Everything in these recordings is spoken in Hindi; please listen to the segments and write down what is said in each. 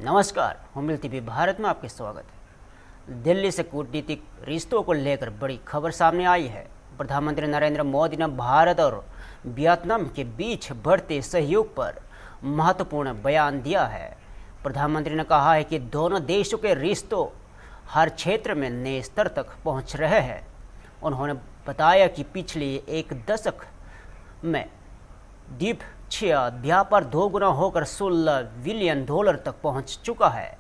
नमस्कार, हुमिल टीवी भारत में आपके स्वागत है। दिल्ली से कूटनीतिक रिश्तों को लेकर बड़ी खबर सामने आई है। प्रधानमंत्री नरेंद्र मोदी ने भारत और वियतनाम के बीच बढ़ते सहयोग पर महत्वपूर्ण बयान दिया है। प्रधानमंत्री ने कहा है कि दोनों देशों के रिश्तों हर क्षेत्र में नए स्तर तक पहुंच रहे हैं। उन्होंने बताया कि पिछले एक दशक में द्विपक्षीय व्यापार 2 गुना होकर $16 बिलियन तक पहुंच चुका है।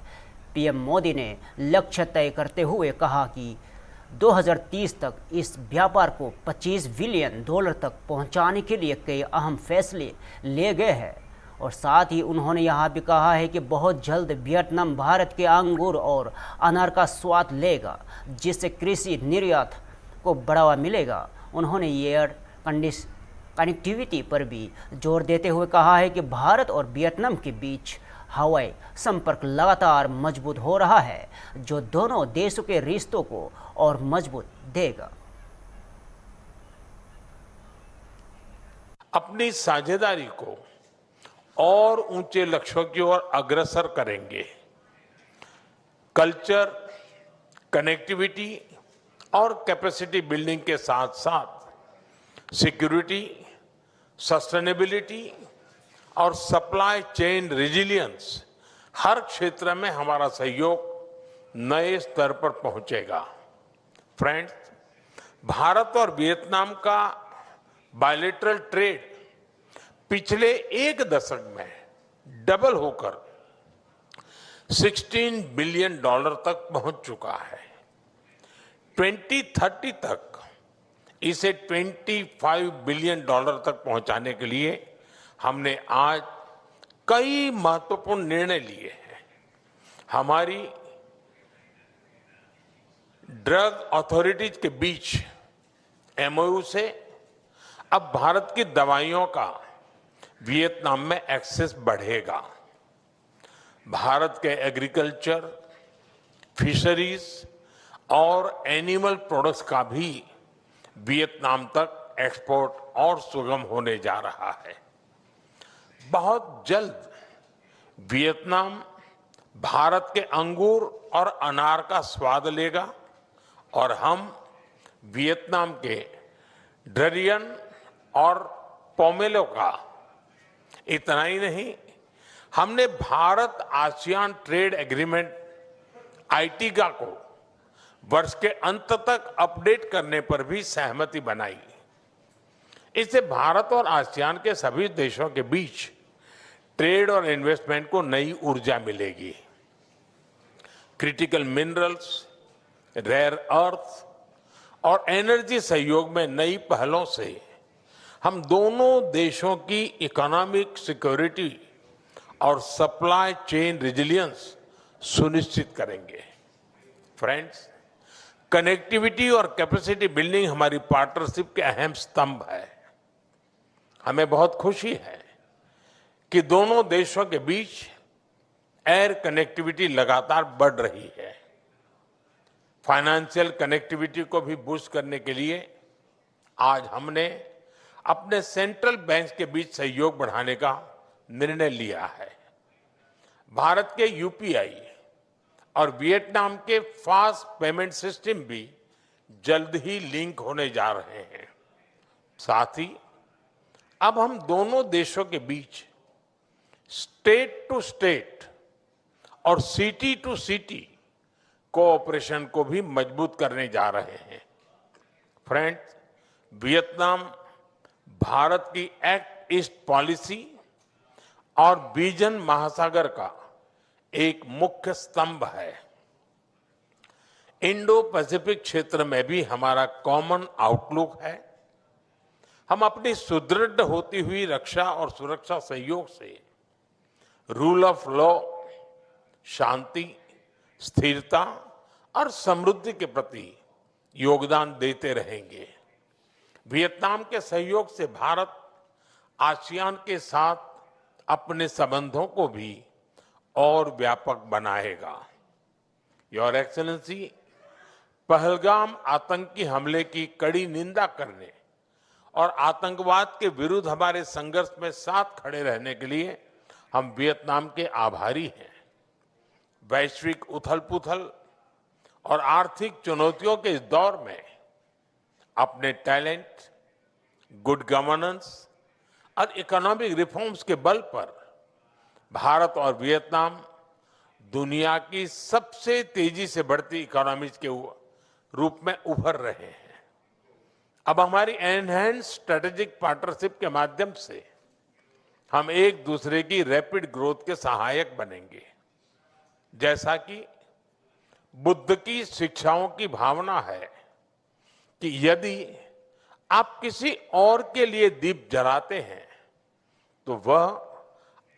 पीएम मोदी ने लक्ष्य तय करते हुए कहा कि 2030 तक इस व्यापार को $25 बिलियन तक पहुंचाने के लिए कई अहम फैसले लिए गए हैं। और साथ ही उन्होंने यह भी कहा है कि बहुत जल्द वियतनाम भारत के अंगूर और अनार का स्वाद लेगा, जिससे कृषि निर्यात को बढ़ावा मिलेगा। उन्होंने एयर कनेक्टिविटी पर भी जोर देते हुए कहा है कि भारत और वियतनाम के बीच हवाई संपर्क लगातार मजबूत हो रहा है, जो दोनों देशों के रिश्तों को और मजबूत देगा। अपनी साझेदारी को और ऊंचे लक्ष्यों की ओर अग्रसर करेंगे। कल्चर, कनेक्टिविटी और कैपेसिटी बिल्डिंग के साथ साथ सिक्योरिटी, सस्टेनेबिलिटी और सप्लाई चेन रेजिलियंस, हर क्षेत्र में हमारा सहयोग नए स्तर पर पहुंचेगा। फ्रेंड्स, भारत और वियतनाम का बायलैटरल ट्रेड पिछले एक दशक में डबल होकर $16 बिलियन तक पहुंच चुका है। 2030 तक इसे $25 बिलियन तक पहुंचाने के लिए हमने आज कई महत्वपूर्ण निर्णय लिए हैं। हमारी ड्रग अथॉरिटीज के बीच एमओयू से अब भारत की दवाइयों का वियतनाम में एक्सेस बढ़ेगा। भारत के एग्रीकल्चर, फिशरीज और एनिमल प्रोडक्ट्स का भी वियतनाम तक एक्सपोर्ट और सुगम होने जा रहा है। बहुत जल्द वियतनाम भारत के अंगूर और अनार का स्वाद लेगा और हम वियतनाम के डरियन और पोमेलो का। इतना ही नहीं, हमने भारत आसियान ट्रेड एग्रीमेंट आईटीगा को वर्ष के अंत तक अपडेट करने पर भी सहमति बनाई। इससे भारत और आसियान के सभी देशों के बीच ट्रेड और इन्वेस्टमेंट को नई ऊर्जा मिलेगी। क्रिटिकल मिनरल्स, रेयर अर्थ और एनर्जी सहयोग में नई पहलों से हम दोनों देशों की इकोनॉमिक सिक्योरिटी और सप्लाई चेन रेजिलियंस सुनिश्चित करेंगे। फ्रेंड्स, कनेक्टिविटी और कैपेसिटी बिल्डिंग हमारी पार्टनरशिप के अहम स्तंभ है। हमें बहुत खुशी है कि दोनों देशों के बीच एयर कनेक्टिविटी लगातार बढ़ रही है। फाइनेंशियल कनेक्टिविटी को भी बूस्ट करने के लिए आज हमने अपने सेंट्रल बैंक के बीच सहयोग बढ़ाने का निर्णय लिया है। भारत के यूपीआई और वियतनाम के फास्ट पेमेंट सिस्टम भी जल्द ही लिंक होने जा रहे हैं। साथ ही अब हम दोनों देशों के बीच स्टेट टू स्टेट और सिटी टू सिटी कोऑपरेशन को भी मजबूत करने जा रहे हैं। फ्रेंड्स, वियतनाम भारत की एक्ट ईस्ट पॉलिसी और विजन महासागर का एक मुख्य स्तंभ है। इंडो पैसिफिक क्षेत्र में भी हमारा कॉमन आउटलुक है। हम अपनी सुदृढ़ होती हुई रक्षा और सुरक्षा सहयोग से रूल ऑफ लॉ, शांति, स्थिरता और समृद्धि के प्रति योगदान देते रहेंगे। वियतनाम के सहयोग से भारत आसियान के साथ अपने संबंधों को भी और व्यापक बनाएगा। योर एक्सेलेंसी, पहलगाम आतंकी हमले की कड़ी निंदा करने और आतंकवाद के विरुद्ध हमारे संघर्ष में साथ खड़े रहने के लिए हम वियतनाम के आभारी हैं। वैश्विक उथल-पुथल और आर्थिक चुनौतियों के इस दौर में अपने टैलेंट, गुड गवर्नेंस और इकोनॉमिक रिफॉर्म्स के बल पर भारत और वियतनाम दुनिया की सबसे तेजी से बढ़ती इकोनॉमीज के रूप में उभर रहे हैं। अब हमारी एनहांस स्ट्रेटेजिक पार्टनरशिप के माध्यम से हम एक दूसरे की रैपिड ग्रोथ के सहायक बनेंगे। जैसा कि बुद्ध की शिक्षाओं की भावना है कि यदि आप किसी और के लिए दीप जलाते हैं तो वह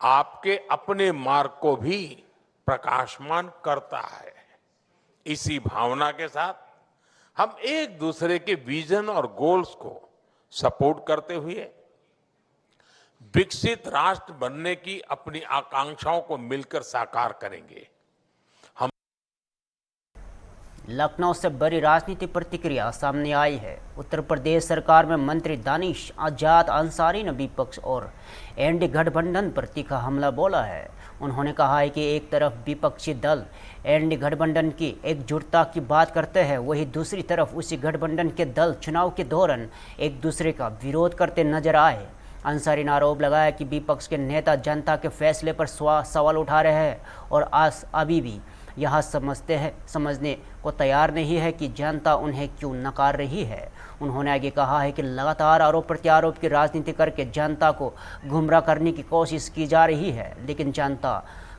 आपके अपने मार्ग को भी प्रकाशमान करता है। इसी भावना के साथ हम एक दूसरे के विजन और गोल्स को सपोर्ट करते हुए विकसित राष्ट्र बनने की अपनी आकांक्षाओं को मिलकर साकार करेंगे। लखनऊ से बड़ी राजनीतिक प्रतिक्रिया सामने आई है। उत्तर प्रदेश सरकार में मंत्री दानिश आजाद अंसारी ने विपक्ष और एनडीए गठबंधन पर तीखा हमला बोला है। उन्होंने कहा है कि एक तरफ विपक्षी दल एनडीए गठबंधन की एकजुटता की बात करते हैं, वहीं दूसरी तरफ उसी गठबंधन के दल चुनाव के दौरान एक दूसरे का विरोध करते नजर आए। अंसारी ने आरोप लगाया कि विपक्ष के नेता जनता के फैसले पर सवाल उठा रहे हैं और अभी भी यह समझने को तैयार नहीं है कि जनता उन्हें क्यों नकार रही है। उन्होंने आगे कहा है कि लगातार आरोप प्रत्यारोप की राजनीति करके जनता को गुमराह करने की कोशिश की जा रही है, लेकिन जनता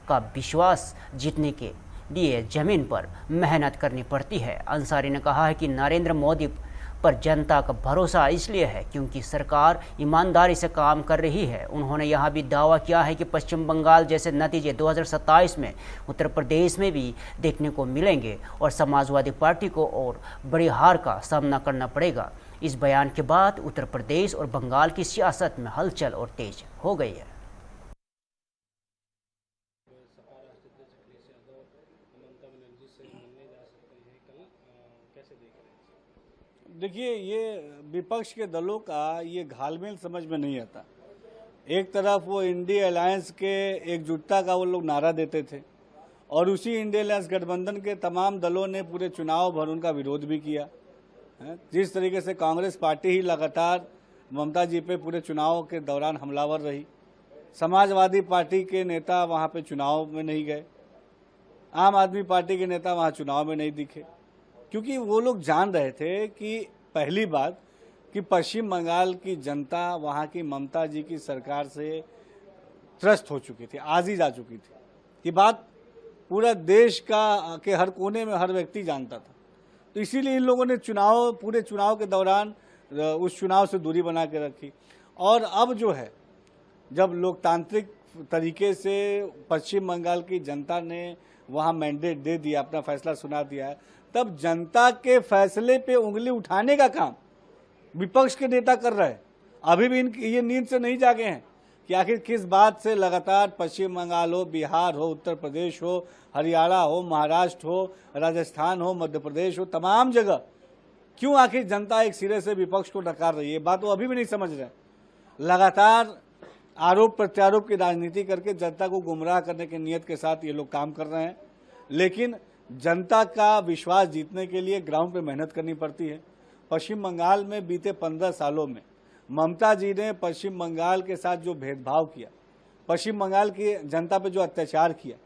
का विश्वास जीतने के लिए जमीन पर मेहनत करनी पड़ती है। अंसारी ने कहा है कि नरेंद्र मोदी पर जनता का भरोसा इसलिए है क्योंकि सरकार ईमानदारी से काम कर रही है। उन्होंने यह भी दावा किया है कि पश्चिम बंगाल जैसे नतीजे 2027 में उत्तर प्रदेश में भी देखने को मिलेंगे और समाजवादी पार्टी को और बड़ी हार का सामना करना पड़ेगा। इस बयान के बाद उत्तर प्रदेश और बंगाल की सियासत में हलचल और तेज हो गई है। देखिए, ये विपक्ष के दलों का ये घालमेल समझ में नहीं आता। एक तरफ वो इंडिया अलायंस के एकजुटता का वो लोग नारा देते थे और उसी इंडिया अलायंस गठबंधन के तमाम दलों ने पूरे चुनाव भर उनका विरोध भी किया। जिस तरीके से कांग्रेस पार्टी ही लगातार ममता जी पे पूरे चुनाव के दौरान हमलावर रही, समाजवादी पार्टी के नेता वहाँ पे चुनाव में नहीं गए, आम आदमी पार्टी के नेता वहाँ चुनाव में नहीं दिखे, क्योंकि वो लोग जान रहे थे कि पहली बात कि पश्चिम बंगाल की जनता वहाँ की ममता जी की सरकार से त्रस्त हो चुकी थी, आजीज आ चुकी थी। ये बात पूरा देश का के हर कोने में हर व्यक्ति जानता था। तो इसीलिए इन लोगों ने पूरे चुनाव के दौरान उस चुनाव से दूरी बना के रखी। और अब जो है, जब लोकतांत्रिक तरीके से पश्चिम बंगाल की जनता ने वहाँ मैंडेट दे दिया, अपना फैसला सुना दिया है, तब जनता के फैसले पे उंगली उठाने का काम विपक्ष के नेता कर रहे हैं। अभी भी ये नींद से नहीं जागे हैं कि आखिर किस बात से लगातार पश्चिम बंगाल हो, बिहार हो, उत्तर प्रदेश हो, हरियाणा हो, महाराष्ट्र हो, राजस्थान हो, मध्य प्रदेश हो, तमाम जगह क्यों आखिर जनता एक सिरे से विपक्ष को नकार रही है। बात वो अभी भी नहीं समझ रहे। लगातार आरोप प्रत्यारोप की राजनीति करके जनता को गुमराह करने की नीयत के साथ ये लोग काम कर रहे हैं, लेकिन जनता का विश्वास जीतने के लिए ग्राउंड पे मेहनत करनी पड़ती है। पश्चिम बंगाल में बीते 15 सालों में ममता जी ने पश्चिम बंगाल के साथ जो भेदभाव किया, पश्चिम बंगाल की जनता पे जो अत्याचार किया,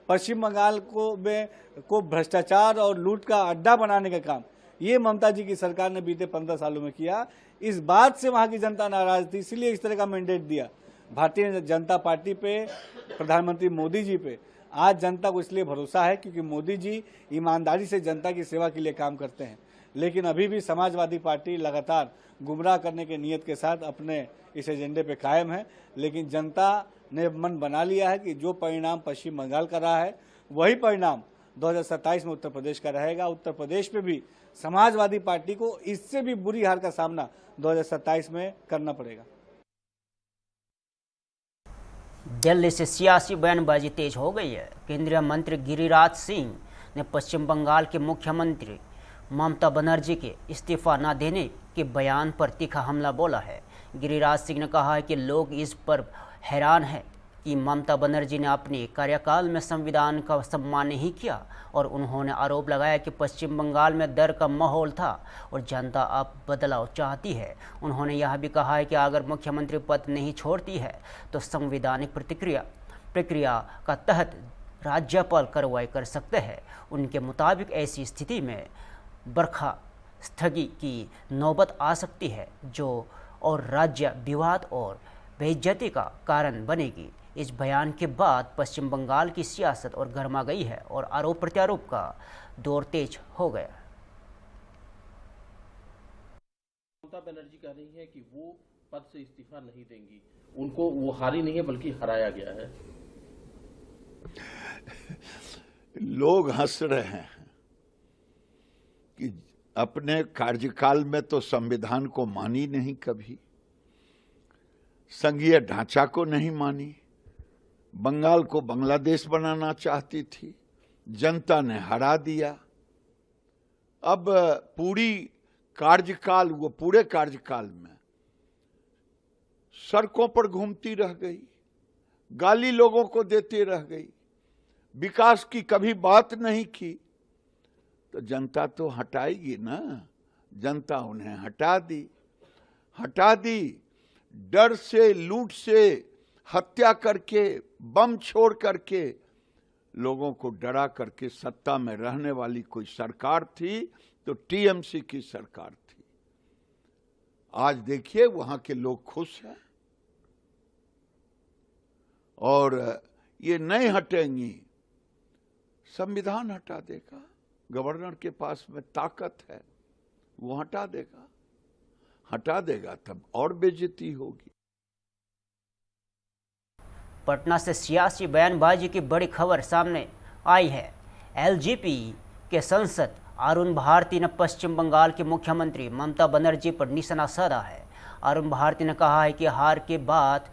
पश्चिम बंगाल को भ्रष्टाचार और लूट का अड्डा बनाने का काम ये ममता जी की सरकार ने बीते 15 सालों में किया। इस बात से वहाँ की जनता नाराज थी, इसलिए इस तरह का मैंडेट दिया भारतीय जनता पार्टी पे, प्रधानमंत्री मोदी जी पे। आज जनता को इसलिए भरोसा है क्योंकि मोदी जी ईमानदारी से जनता की सेवा के लिए काम करते हैं। लेकिन अभी भी समाजवादी पार्टी लगातार गुमराह करने के नियत के साथ अपने इस एजेंडे पे कायम है। लेकिन जनता ने मन बना लिया है कि जो परिणाम पश्चिम बंगाल का रहा है वही परिणाम 2027 में उत्तर प्रदेश का रहेगा। उत्तर प्रदेश में भी समाजवादी पार्टी को इससे भी बुरी हार का सामना 2027 में करना पड़ेगा। दिल्ली से सियासी बयानबाजी तेज हो गई है। केंद्रीय मंत्री गिरिराज सिंह ने पश्चिम बंगाल के मुख्यमंत्री ममता बनर्जी के इस्तीफा न देने के बयान पर तीखा हमला बोला है। गिरिराज सिंह ने कहा है कि लोग इस पर हैरान हैं कि ममता बनर्जी ने अपने कार्यकाल में संविधान का सम्मान नहीं किया और उन्होंने आरोप लगाया कि पश्चिम बंगाल में डर का माहौल था और जनता अब बदलाव चाहती है। उन्होंने यह भी कहा है कि अगर मुख्यमंत्री पद नहीं छोड़ती है तो संवैधानिक प्रक्रिया का तहत राज्यपाल कार्रवाई कर सकते हैं। उनके मुताबिक ऐसी स्थिति में बर्खास्तगी की नौबत आ सकती है जो और राज्य विवाद और बेइज्जती का कारण बनेगी। इस बयान के बाद पश्चिम बंगाल की सियासत और गर्मा गई है और आरोप प्रत्यारोप का दौर तेज हो गया। ममता बनर्जी कह रही है कि वो पद से इस्तीफा नहीं देंगी, उनको वो हारी नहीं है बल्कि हराया गया है। लोग हंस रहे हैं कि अपने कार्यकाल में तो संविधान को मानी नहीं, कभी संघीय ढांचा को नहीं मानी, बंगाल को बांग्लादेश बनाना चाहती थी, जनता ने हरा दिया। अब पूरे कार्यकाल में सड़कों पर घूमती रह गई, गाली लोगों को देती रह गई, विकास की कभी बात नहीं की, तो जनता तो हटाएगी ना। जनता उन्हें हटा दी, डर से, लूट से, हत्या करके, बम छोड़ करके, लोगों को डरा करके सत्ता में रहने वाली कोई सरकार थी तो टीएमसी की सरकार थी। आज देखिए वहां के लोग खुश हैं और ये नहीं हटेंगी। संविधान हटा देगा, गवर्नर के पास में ताकत है, वो हटा देगा तब और बेइज्जती होगी। पटना से सियासी बयानबाजी की बड़ी खबर सामने आई है। एलजेपी के सांसद अरुण भारती ने पश्चिम बंगाल के मुख्यमंत्री ममता बनर्जी पर निशाना साधा है। अरुण भारती ने कहा है कि हार के बाद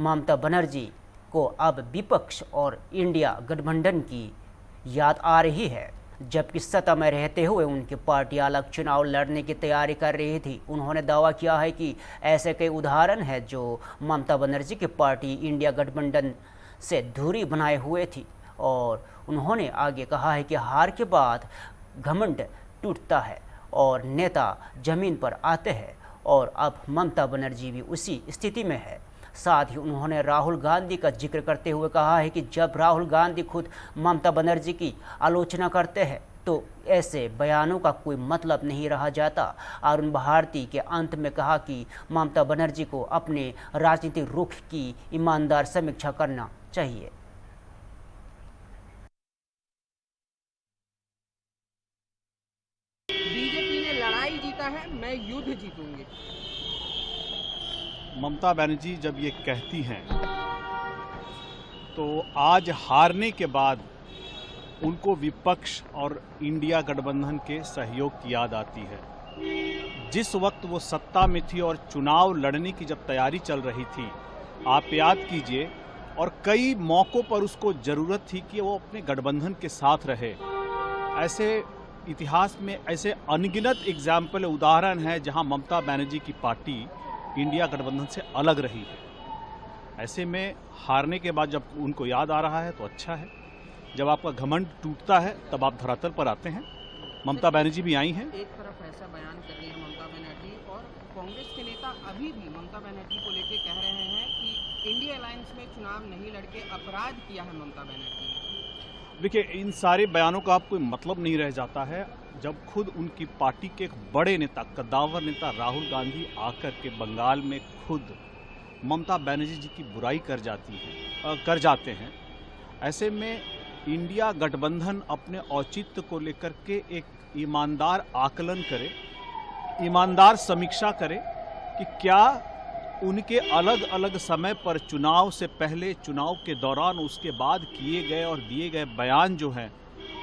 ममता बनर्जी को अब विपक्ष और इंडिया गठबंधन की याद आ रही है, जबकि सत्ता में रहते हुए उनकी पार्टी अलग चुनाव लड़ने की तैयारी कर रही थी। उन्होंने दावा किया है कि ऐसे कई उदाहरण हैं जो ममता बनर्जी की पार्टी इंडिया गठबंधन से दूरी बनाए हुए थी और उन्होंने आगे कहा है कि हार के बाद घमंड टूटता है और नेता जमीन पर आते हैं और अब ममता बनर्जी भी उसी स्थिति में है। साथ ही उन्होंने राहुल गांधी का जिक्र करते हुए कहा है कि जब राहुल गांधी खुद ममता बनर्जी की आलोचना करते हैं तो ऐसे बयानों का कोई मतलब नहीं रह जाता। अरुण भारती के अंत में कहा कि ममता बनर्जी को अपने राजनीतिक रुख की ईमानदार समीक्षा करना चाहिए। बीजेपी ने लड़ाई जीता है, मैं युद्ध जीतूंगी। ममता बनर्जी जब ये कहती हैं तो आज हारने के बाद उनको विपक्ष और इंडिया गठबंधन के सहयोग की याद आती है। जिस वक्त वो सत्ता में थी और चुनाव लड़ने की जब तैयारी चल रही थी, आप याद कीजिए, और कई मौक़ों पर उसको ज़रूरत थी कि वो अपने गठबंधन के साथ रहे। ऐसे इतिहास में ऐसे अनगिनत एग्जाम्पल, उदाहरण हैं जहां ममता बनर्जी की पार्टी इंडिया गठबंधन से अलग रही है। ऐसे में हारने के बाद जब उनको याद आ रहा है तो अच्छा है। जब आपका घमंड टूटता है तब आप धरातल पर आते हैं। ममता बनर्जी भी आई हैं। एक तरफ ऐसा बयान कर रही है ममता बनर्जी और कांग्रेस के नेता अभी भी ममता बनर्जी को लेकर कह रहे हैं कि इंडिया अलायंस में चुनाव नहीं लड़के अपराध किया है ममता बनर्जी ने। देखिए, इन सारे बयानों का अब कोई मतलब नहीं रह जाता है जब खुद उनकी पार्टी के एक बड़े नेता, कद्दावर नेता राहुल गांधी आकर के बंगाल में खुद ममता बनर्जी जी की बुराई कर जाते हैं। ऐसे में इंडिया गठबंधन अपने औचित्य को लेकर के एक ईमानदार आकलन करे, ईमानदार समीक्षा करे कि क्या उनके अलग अलग समय पर चुनाव से पहले, चुनाव के दौरान, उसके बाद किए गए और दिए गए बयान जो हैं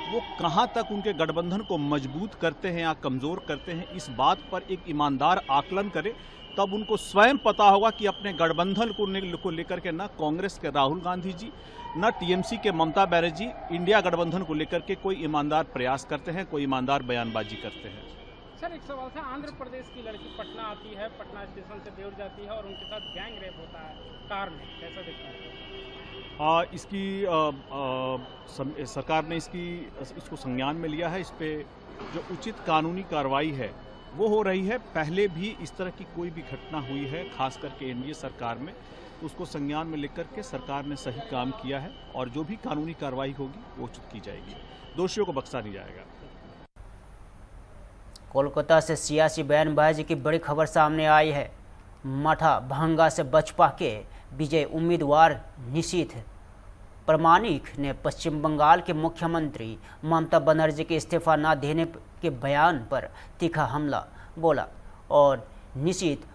वो कहां तक उनके गठबंधन को मजबूत करते हैं या कमज़ोर करते हैं। इस बात पर एक ईमानदार आकलन करे, तब उनको स्वयं पता होगा कि अपने गठबंधन को लेकर के न कांग्रेस के राहुल गांधी जी, न टीएमसी के ममता बनर्जी इंडिया गठबंधन को लेकर के कोई ईमानदार प्रयास करते हैं, कोई ईमानदार बयानबाजी करते हैं। सर एक सवाल था, आंध्र प्रदेश की लड़की पटना आती है, पटना स्टेशन से देवड़ जाती है और उनके साथ गैंग रेप होता है कार में, कैसा देखते हैं? सरकार ने इसको संज्ञान में लिया है। इस पे जो उचित कानूनी कार्रवाई है वो हो रही है। पहले भी इस तरह की कोई भी घटना हुई है, खास करके एनडीए सरकार में, तो उसको संज्ञान में लेकर के सरकार ने सही काम किया है और जो भी कानूनी कार्रवाई होगी वो उचित की जाएगी, दोषियों को बख्शा नहीं जाएगा। कोलकाता से सियासी बयानबाजी की बड़ी खबर सामने आई है। मठा भंगा से बसपा के विजय उम्मीदवार निशीथ प्रामाणिक ने पश्चिम बंगाल के मुख्यमंत्री ममता बनर्जी के इस्तीफा न देने के बयान पर तीखा हमला बोला और निशीथ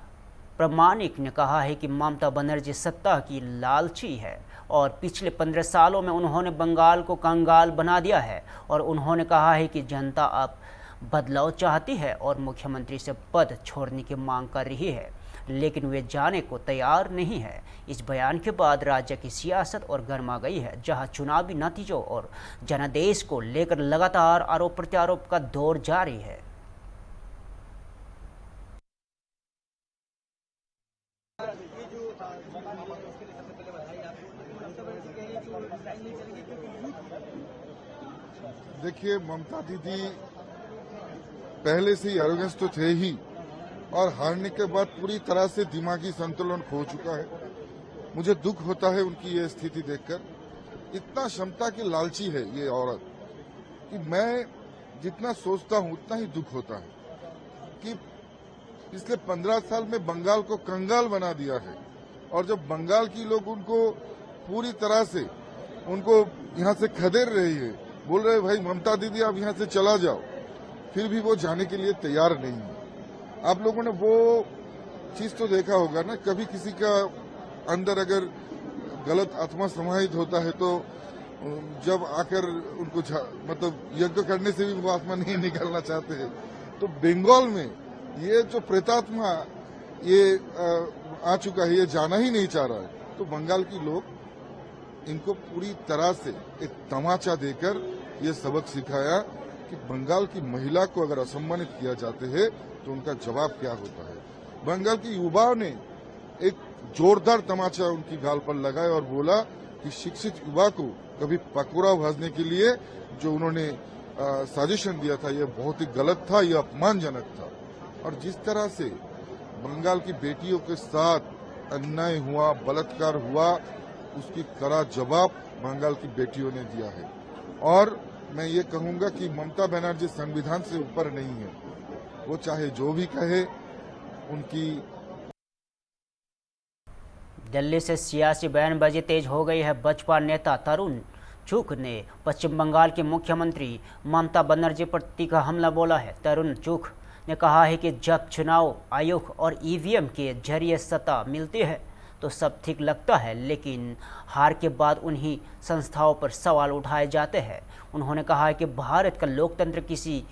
प्रामाणिक ने कहा है कि ममता बनर्जी सत्ता की लालची है और पिछले 15 सालों में उन्होंने बंगाल को कंगाल बना दिया है और उन्होंने कहा है कि जनता अब बदलाव चाहती है और मुख्यमंत्री से पद छोड़ने की मांग कर रही है, लेकिन वे जाने को तैयार नहीं है। इस बयान के बाद राज्य की सियासत और गर्मा गई है, जहां चुनावी नतीजों और जनादेश को लेकर लगातार आरोप प्रत्यारोप का दौर जारी है। देखिए, ममता दीदी पहले से ही एरोगेंस तो थे ही और हारने के बाद पूरी तरह से दिमागी संतुलन खो चुका है। मुझे दुख होता है उनकी ये स्थिति देखकर। इतना क्षमता की लालची है ये औरत कि मैं जितना सोचता हूं उतना ही दुख होता है कि पिछले 15 साल में बंगाल को कंगाल बना दिया है और जब बंगाल की लोग उनको पूरी तरह से उनको यहां से खदेड़ रही है, बोल रहे भाई ममता दीदी आप यहां से चला जाओ, फिर भी वो जाने के लिए तैयार नहीं है। आप लोगों ने वो चीज तो देखा होगा ना, कभी किसी का अंदर अगर गलत आत्मा समाहित होता है तो जब आकर उनको मतलब यज्ञ करने से भी वो आत्मा नहीं निकलना चाहते हैं। तो बंगाल में ये जो प्रेतात्मा ये आ चुका है, ये जाना ही नहीं चाह रहा है। तो बंगाल के लोग इनको पूरी तरह से एक तमाचा देकर ये सबक सिखाया कि बंगाल की महिला को अगर असम्मानित किया जाते हैं तो उनका जवाब क्या होता है। बंगाल की युवाओं ने एक जोरदार तमाचा उनकी गाल पर लगाया और बोला कि शिक्षित युवा को कभी पकौड़ा भाजने के लिए जो उन्होंने सजेशन दिया था, ये बहुत ही गलत था, ये अपमानजनक था। और जिस तरह से बंगाल की बेटियों के साथ अन्याय हुआ, बलात्कार हुआ, उसकी कड़ा जवाब बंगाल की बेटियों ने दिया है। और मैं ये कहूंगा कि ममता बनर्जी संविधान से ऊपर नहीं है, वो चाहे जो भी कहे उनकी। दिल्ली से सियासी बयानबाजी तेज हो गई है। बसपा नेता तरुण चुग ने पश्चिम बंगाल के मुख्यमंत्री ममता बनर्जी पर तीखा हमला बोला है। तरुण चुग ने कहा है कि जब चुनाव आयोग और ईवीएम के जरिए सत्ता मिलती है तो सब ठीक लगता है, लेकिन हार के बाद उन्हीं संस्थाओं पर सवाल उठाए जाते हैं। उन्होंने कहा है कि भारत का लोकतंत्र किसी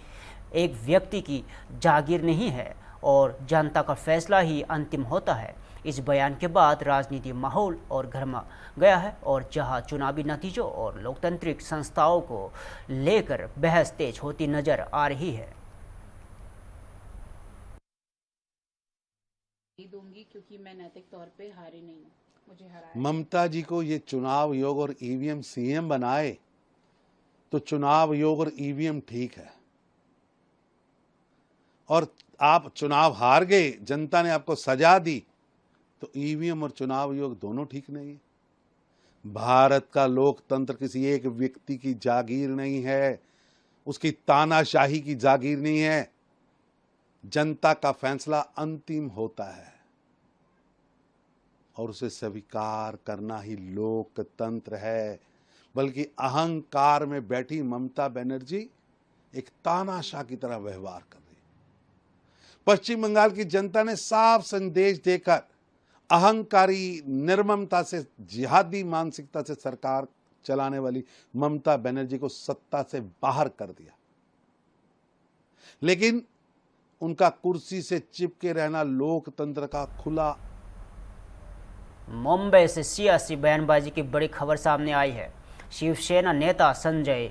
एक व्यक्ति की जागीर नहीं है और जनता का फैसला ही अंतिम होता है। इस बयान के बाद राजनीति माहौल और गर्मा गया है और जहां चुनावी नतीजों और लोकतांत्रिक संस्थाओं को लेकर बहस तेज होती नजर आ रही है। दूंगी क्योंकि मैं नैतिक तौर पे हारी नहीं हूँ, मुझे हराया। ममता जी को ये चुनाव आयोग और ईवीएम सीएम बनाए तो चुनाव आयोग और ईवीएम ठीक है, और आप चुनाव हार गए, जनता ने आपको सजा दी तो ईवीएम और चुनाव आयोग दोनों ठीक नहीं है। भारत का लोकतंत्र किसी एक व्यक्ति की जागीर नहीं है, उसकी तानाशाही की जागीर नहीं है। जनता का फैसला अंतिम होता है और उसे स्वीकार करना ही लोकतंत्र है। बल्कि अहंकार में बैठी ममता बनर्जी एक तानाशाह की तरह व्यवहार कर रही है। पश्चिम बंगाल की जनता ने साफ संदेश देकर अहंकारी, निर्ममता से, जिहादी मानसिकता से सरकार चलाने वाली ममता बनर्जी को सत्ता से बाहर कर दिया। लेकिन उनका कुर्सी से चिपके रहना लोकतंत्र का खुला। मुंबई से सियासी बयानबाजी की बड़ी खबर सामने आई है। शिवसेना नेता संजय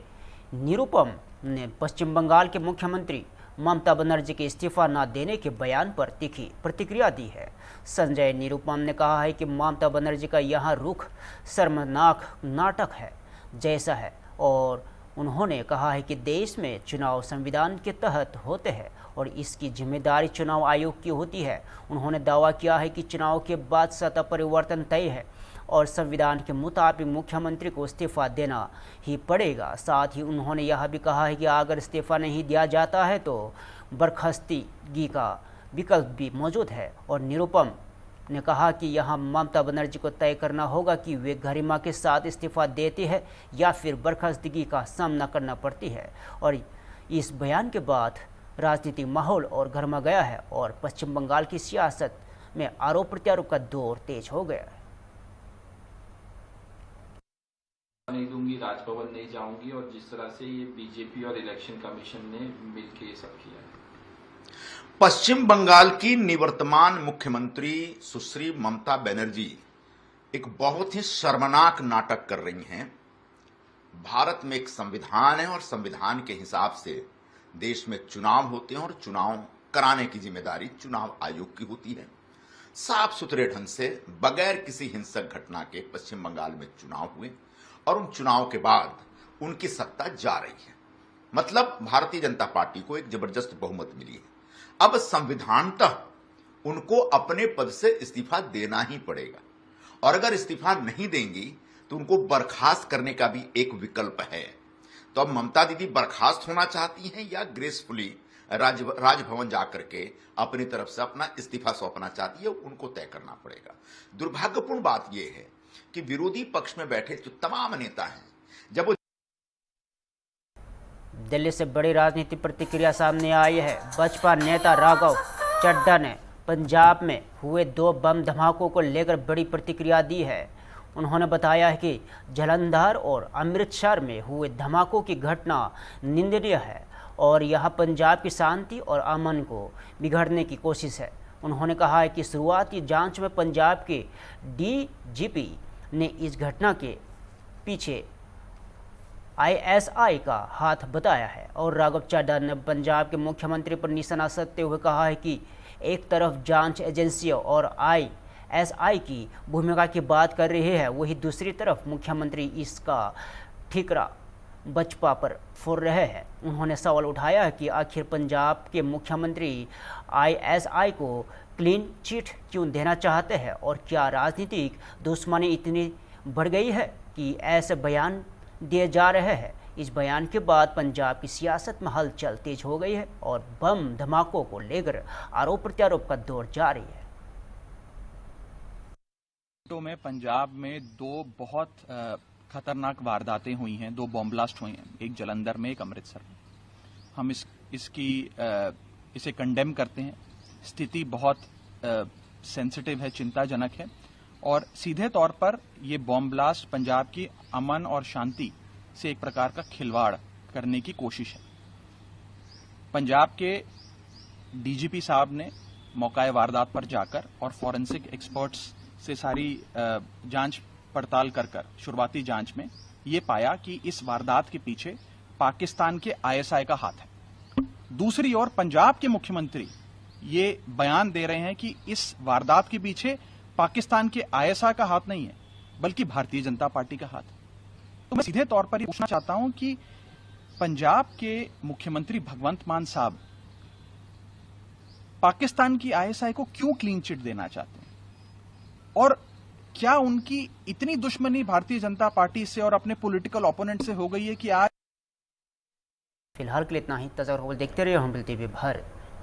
निरुपम ने पश्चिम बंगाल के मुख्यमंत्री ममता बनर्जी के इस्तीफा न देने के बयान पर तीखी प्रतिक्रिया दी है। संजय निरुपम ने कहा है कि ममता बनर्जी का यह रुख शर्मनाक नाटक है जैसा है और उन्होंने कहा है कि देश में चुनाव संविधान के तहत होते हैं और इसकी जिम्मेदारी चुनाव आयोग की होती है। उन्होंने दावा किया है कि चुनाव के बाद सत्ता परिवर्तन तय है और संविधान के मुताबिक मुख्यमंत्री को इस्तीफा देना ही पड़ेगा। साथ ही उन्होंने यह भी कहा है कि अगर इस्तीफा नहीं दिया जाता है तो बर्खास्तगी का विकल्प भी मौजूद है। और निरुपम ने कहा कि यहाँ ममता बनर्जी को तय करना होगा कि वे गरिमा के साथ इस्तीफा देती है या फिर बर्खास्तगी का सामना करना पड़ती है। और इस बयान के बाद राजनीतिक माहौल और गर्मा गया है और पश्चिम बंगाल की सियासत में आरोप प्रत्यारोप का दौर तेज हो गया है। नहीं दूंगी, राजभवन नहीं जाऊंगी और जिस तरह से ये बीजेपी और इलेक्शन कमीशन ने मिलकर ये सब किया है। पश्चिम बंगाल की निवर्तमान मुख्यमंत्री सुश्री ममता बनर्जी एक बहुत ही शर्मनाक नाटक कर रही हैं। भारत में एक संविधान है और संविधान के हिसाब से देश में चुनाव होते हैं और चुनाव कराने की जिम्मेदारी चुनाव आयोग की होती है। साफ सुथरे ढंग से बगैर किसी हिंसक घटना के पश्चिम बंगाल में चुनाव हुए और उन चुनाव के बाद उनकी सत्ता जा रही है। मतलब भारतीय जनता पार्टी को एक जबरदस्त बहुमत मिली है। अब संविधानतः उनको अपने पद से इस्तीफा देना ही पड़ेगा और अगर इस्तीफा नहीं देंगी तो उनको बर्खास्त करने का भी एक विकल्प है। तो अब ममता दीदी बर्खास्त होना चाहती हैं या ग्रेसफुली राजभवन जाकर के अपनी तरफ से अपना इस्तीफा सौंपना चाहती है, उनको तय करना पड़ेगा। दुर्भाग्यपूर्ण बात यह है कि विरोधी पक्ष में बैठे जो तमाम नेता हैं, जब वो दिल्ली से बड़ी राजनीतिक प्रतिक्रिया सामने आई है। बसपा नेता राघव चड्ढा ने पंजाब में हुए 2 बम धमाकों को लेकर बड़ी प्रतिक्रिया दी है। उन्होंने बताया है कि जालंधर और अमृतसर में हुए धमाकों की घटना निंदनीय है और यह पंजाब की शांति और अमन को बिगाड़ने की कोशिश है। उन्होंने कहा है कि शुरुआती जांच में पंजाब के डीजीपी ने इस घटना के पीछे ISI का हाथ बताया है। और राघव चड्ढा ने पंजाब के मुख्यमंत्री पर निशाना साधते हुए कहा है कि एक तरफ जांच एजेंसियों और ISI की भूमिका की बात कर रही है, वही दूसरी तरफ मुख्यमंत्री इसका ठीकरा बसपा पर फोड़ रहे हैं। उन्होंने सवाल उठाया है कि आखिर पंजाब के मुख्यमंत्री ISI को क्लीन चिट क्यों देना चाहते हैं और क्या राजनीतिक दुश्मनी इतनी बढ़ गई है कि ऐसे बयान दिए जा रहे हैं। इस बयान के बाद पंजाब की सियासत में हलचल तेज हो गई है और बम धमाकों को लेकर आरोप प्रत्यारोप का दौर जारी है। में पंजाब में 2 बहुत खतरनाक वारदातें हुई हैं, 2 बॉम्ब ब्लास्ट हुए हैं, एक जालंधर में, एक अमृतसर में। हम इसे कंडेम करते हैं। स्थिति बहुत सेंसिटिव है, चिंताजनक है और सीधे तौर पर ये बॉम्ब ब्लास्ट पंजाब की अमन और शांति से एक प्रकार का खिलवाड़ करने की कोशिश है। पंजाब के डीजीपी साहब ने मौका वारदात पर जाकर और फॉरेंसिक एक्सपर्ट्स से सारी जांच पड़ताल कर शुरुआती जांच में ये पाया कि इस वारदात के पीछे पाकिस्तान के ISI का हाथ है। दूसरी ओर पंजाब के मुख्यमंत्री ये बयान दे रहे हैं कि इस वारदात के पीछे पाकिस्तान के ISI का हाथ नहीं है बल्कि भारतीय जनता पार्टी का हाथ है। तो मैं सीधे तौर पर ये पूछना चाहता हूं कि पंजाब के मुख्यमंत्री भगवंत मान साहब पाकिस्तान की ISI को क्यों क्लीन चिट देना चाहते हैं और क्या उनकी इतनी दुश्मनी भारतीय जनता पार्टी से और अपने पॉलिटिकल ओपोनेंट से हो गई है कि आज फिलहाल के लिए इतना ही। ताज़ा खबर देखते रहिए हम टीवी भारत।